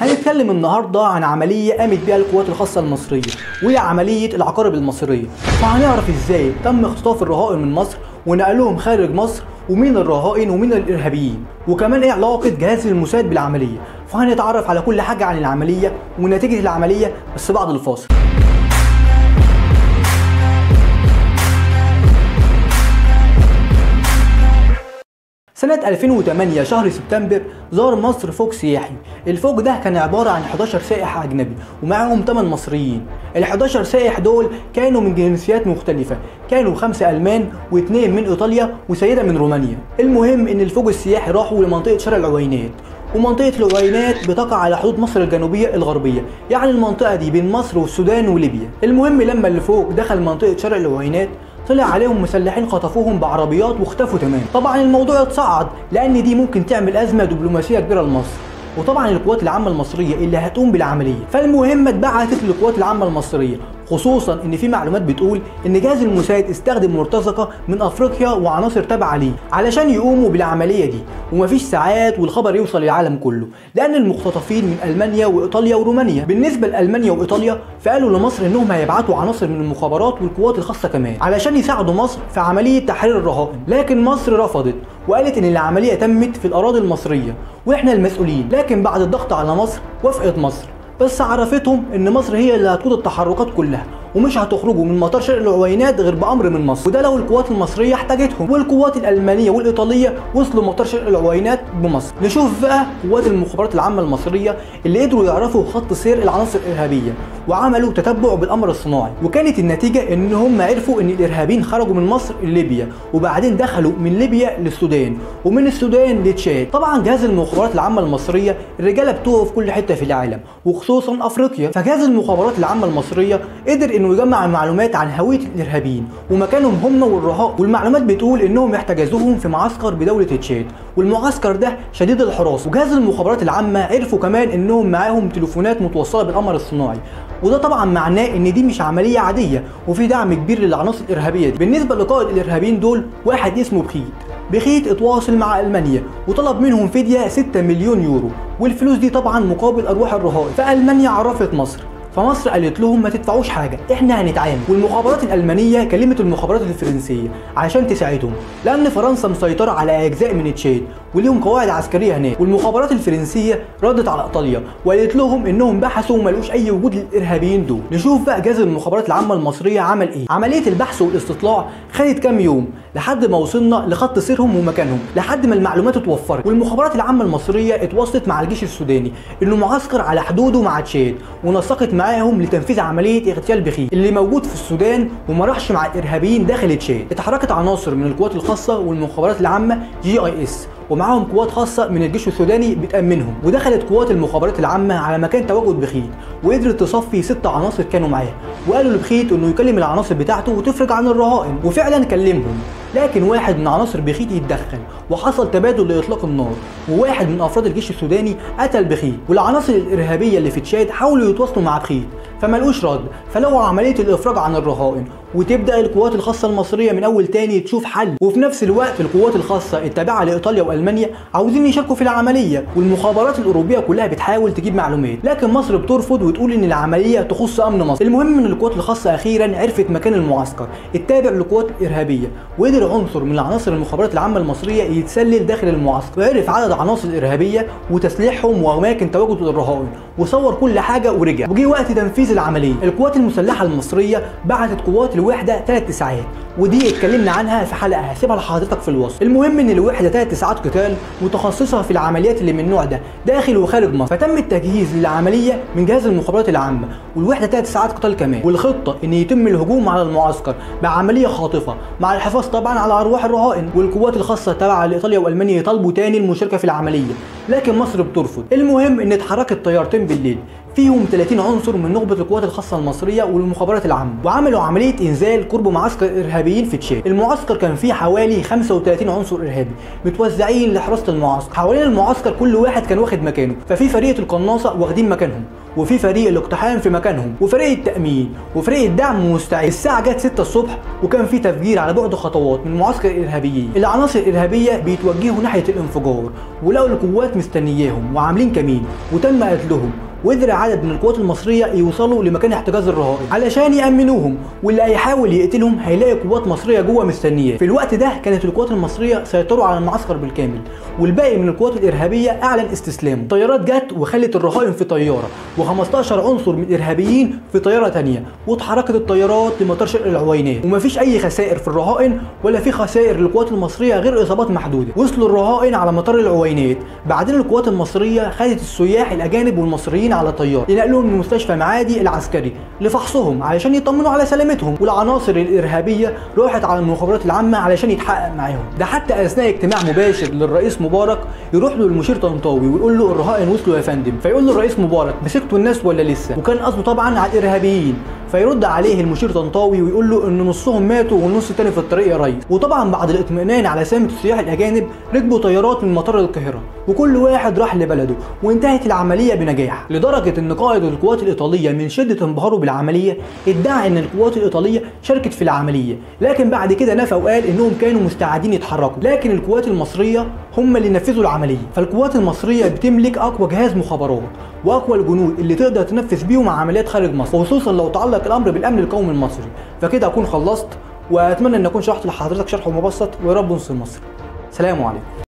هنتكلم النهارده عن عمليه قامت بها القوات الخاصه المصريه، وهي عمليه العقارب المصريه. فهنعرف ازاي تم اختطاف الرهائن من مصر ونقلهم خارج مصر، ومين الرهائن ومين الارهابيين، وكمان ايه علاقه جهاز الموساد بالعمليه. فهنتعرف على كل حاجه عن العمليه ونتيجه العمليه بس بعد الفاصل. سنة 2008 شهر سبتمبر زار مصر فوج سياحي. الفوج ده كان عبارة عن 11 سائح أجنبي ومعاهم 8 مصريين. ال11 سائح دول كانوا من جنسيات مختلفة، كانوا 5 ألمان و2 من إيطاليا وسيدة من رومانيا. المهم إن الفوج السياحي راحوا لمنطقة شارع العوينات، ومنطقة العوينات بتقع على حدود مصر الجنوبية الغربية، يعني المنطقة دي بين مصر والسودان وليبيا. المهم لما الفوج دخل منطقة شارع العوينات طلع عليهم مسلحين خطفوهم بعربيات واختفوا تماما. طبعا الموضوع اتصعد لان دي ممكن تعمل ازمه دبلوماسيه كبيره لمصر، وطبعا القوات العامه المصريه اللي هتقوم بالعمليه. فالمهمه اتبعتت للقوات العامه المصريه، خصوصا ان في معلومات بتقول ان جهاز الموساد استخدم مرتزقه من افريقيا وعناصر تابعه ليه علشان يقوموا بالعمليه دي، ومفيش ساعات والخبر يوصل للعالم كله، لان المختطفين من المانيا وايطاليا ورومانيا. بالنسبه لالمانيا وايطاليا فقالوا لمصر انهم هيبعتوا عناصر من المخابرات والقوات الخاصه كمان علشان يساعدوا مصر في عمليه تحرير الرهائن، لكن مصر رفضت وقالت ان العمليه تمت في الاراضي المصريه واحنا المسؤولين. لكن بعد الضغط على مصر وافقت مصر، بس عرفتهم ان مصر هي اللي هتقود التحركات كلها، ومش هتخرجوا من مطار شرق العوينات غير بامر من مصر، وده لو القوات المصريه احتاجتهم. والقوات الالمانيه والايطاليه وصلوا مطار شرق العوينات بمصر. نشوف بقى قوات المخابرات العامه المصريه اللي قدروا يعرفوا خط سير العناصر الارهابيه وعملوا تتبع بالقمر الصناعي، وكانت النتيجه ان هم عرفوا ان الارهابيين خرجوا من مصر لليبيا، وبعدين دخلوا من ليبيا للسودان، ومن السودان لتشاد. طبعا جهاز المخابرات العامه المصريه الرجاله بتوعه في كل حته في العالم وخصوصا افريقيا، فجهاز المخابرات العامه المصريه قدر انه يجمع معلومات عن هويه الارهابيين ومكانهم هم والرهائن، والمعلومات بتقول انهم احتجزوهم في معسكر بدوله تشاد، والمعسكر ده شديد الحراسه. وجهاز المخابرات العامه عرفوا كمان انهم معاهم تليفونات متوصله بالقمر الصناعي، وده طبعا معناه ان دي مش عمليه عاديه وفي دعم كبير للعناصر الارهابيه دي. بالنسبه لقائد الارهابيين دول واحد اسمه بخيت اتواصل مع المانيا وطلب منهم فديه 6 مليون يورو، والفلوس دي طبعا مقابل ارواح الرهائن. فالمانيا عرفت مصر، فمصر قالت لهم ما تدفعوش حاجه، احنا هنتعامل. والمخابرات الالمانيه كلمت المخابرات الفرنسيه علشان تساعدهم، لان فرنسا مسيطره على اجزاء من تشاد وليهم قواعد عسكريه هناك. والمخابرات الفرنسيه ردت على ايطاليا وقالت لهم انهم بحثوا وما لقوش اي وجود للارهابيين دول. نشوف بقى جهاز المخابرات العامه المصريه عمل ايه. عمليه البحث والاستطلاع خدت كام يوم لحد ما وصلنا لخط سيرهم ومكانهم، لحد ما المعلومات اتوفرت. والمخابرات العامه المصريه اتواصلت مع الجيش السوداني انه معسكر على حدوده مع تشاد، ونسقت معاهم لتنفيذ عمليه اغتيال بخيت اللي موجود في السودان وما راحش مع الارهابيين داخل تشاد. اتحركت عناصر من القوات الخاصه والمخابرات العامه GIS ومعاهم قوات خاصه من الجيش السوداني بتامنهم، ودخلت قوات المخابرات العامه على مكان تواجد بخيت وقدرت تصفي 6 عناصر كانوا معاه، وقالوا لبخيت انه يكلم العناصر بتاعته وتفرج عن الرهائن، وفعلا كلمهم. لكن واحد من عناصر بخيت يتدخل وحصل تبادل لاطلاق النار، وواحد من افراد الجيش السوداني قتل بخيت. والعناصر الارهابيه اللي في تشاد حاولوا يتواصلوا مع بخيت فما لقوش رد، فلغوا عمليه الافراج عن الرهائن، وتبدا القوات الخاصه المصريه من اول تاني تشوف حل. وفي نفس الوقت القوات الخاصه التابعه لايطاليا والمانيا عاوزين يشاركوا في العمليه، والمخابرات الاوروبيه كلها بتحاول تجيب معلومات، لكن مصر بترفض وتقول ان العمليه تخص امن مصر. المهم ان القوات الخاصه اخيرا عرفت مكان المعسكر التابع للقوات الارهابيه، وقدر عنصر من عناصر المخابرات العامه المصريه يتسلل داخل المعسكر، وعرف عدد عناصر الارهابيه وتسليحهم واماكن تواجد الرهائن، وصور كل حاجه ورجع. وجي وقت تنفيذ العمليه. القوات المسلحه المصريه بعتت قوات الوحده 3 ساعات، ودي اتكلمنا عنها في حلقه هسيبها لحضرتك في الوصف. المهم ان الوحده 3 ساعات قتال متخصصه في العمليات اللي من النوع ده داخل وخارج مصر، فتم التجهيز للعمليه من جهاز المخابرات العامه، والوحده 3 ساعات قتال كمان. والخطه ان يتم الهجوم على المعسكر بعمليه خاطفه مع الحفاظ طبعا على ارواح الرهائن. والقوات الخاصه تبع لايطاليا والمانيا يطالبوا تاني المشاركه في العمليه، لكن مصر بترفض. المهم ان اتحركت طيارتين بالليل فيهم 30 عنصر من نخبه القوات الخاصه المصريه والمخابرات العامه، وعملوا عمليه انزال قرب معسكر ارهابيين في تشاد. المعسكر كان فيه حوالي 35 عنصر ارهابي متوزعين لحراسه المعسكر. حوالين المعسكر كل واحد كان واخد مكانه، ففي فريق القناصه واخدين مكانهم، وفي فريق الاقتحام في مكانهم، وفريق التأمين، وفريق الدعم مستعد. الساعة جت 6 الصبح وكان في تفجير على بعد خطوات من معسكر الإرهابيين. العناصر الإرهابية بيتوجهوا ناحية الانفجار، ولقوا القوات مستنياهم وعاملين كمين، وتم قتلهم. وقدر عدد من القوات المصريه يوصلوا لمكان احتجاز الرهائن علشان يامنوهم، واللي هيحاول يقتلهم هيلاقي قوات مصريه جوه مستنياه. في الوقت ده كانت القوات المصريه سيطروا على المعسكر بالكامل، والباقي من القوات الارهابيه اعلن استسلامه. طيارات جت وخلت الرهائن في طياره، و15 عنصر من الارهابيين في طياره ثانيه، واتحركت الطيارات لمطار شرق العوينات، ومفيش اي خسائر في الرهائن ولا في خسائر للقوات المصريه غير اصابات محدوده. وصلوا الرهائن على مطار العوينات. بعدين القوات المصريه خدت السياح الاجانب والمصريين على طيار ينقلوهم من مستشفى معادي العسكري لفحصهم علشان يطمنوا على سلامتهم. والعناصر الارهابيه راحت على المخابرات العامه علشان يتحقق معاهم. ده حتى اثناء اجتماع مباشر للرئيس مبارك يروح له المشير طنطاوي ويقول له الرهائن وصلوا يا فندم، فيقول له الرئيس مبارك مسكتوا الناس ولا لسه؟ وكان قصده طبعا على الارهابيين. فيرد عليه المشير طنطاوي ويقول له ان نصهم ماتوا والنص الثاني في الطريق يا ريس. وطبعا بعد الاطمئنان على سلامه السياح الاجانب ركبوا طيارات من مطار القاهره، وكل واحد راح لبلده، وانتهت العمليه بنجاح. لدرجه ان قائد القوات الايطاليه من شده انبهاره بالعمليه ادعى ان القوات الايطاليه شاركت في العمليه، لكن بعد كده نفى وقال انهم كانوا مستعدين يتحركوا، لكن القوات المصريه هم اللي نفذوا العمليه. فالقوات المصريه بتملك اقوى جهاز مخابرات واقوى الجنود اللي تقدر تنفذ بيهم عمليات خارج مصر، وخصوصا لو تعلق الامر بالامن القومي المصري. فكده اكون خلصت، واتمنى ان اكون شرحت لحضرتك شرح مبسط، ويا رب نصر مصر. سلام عليكم.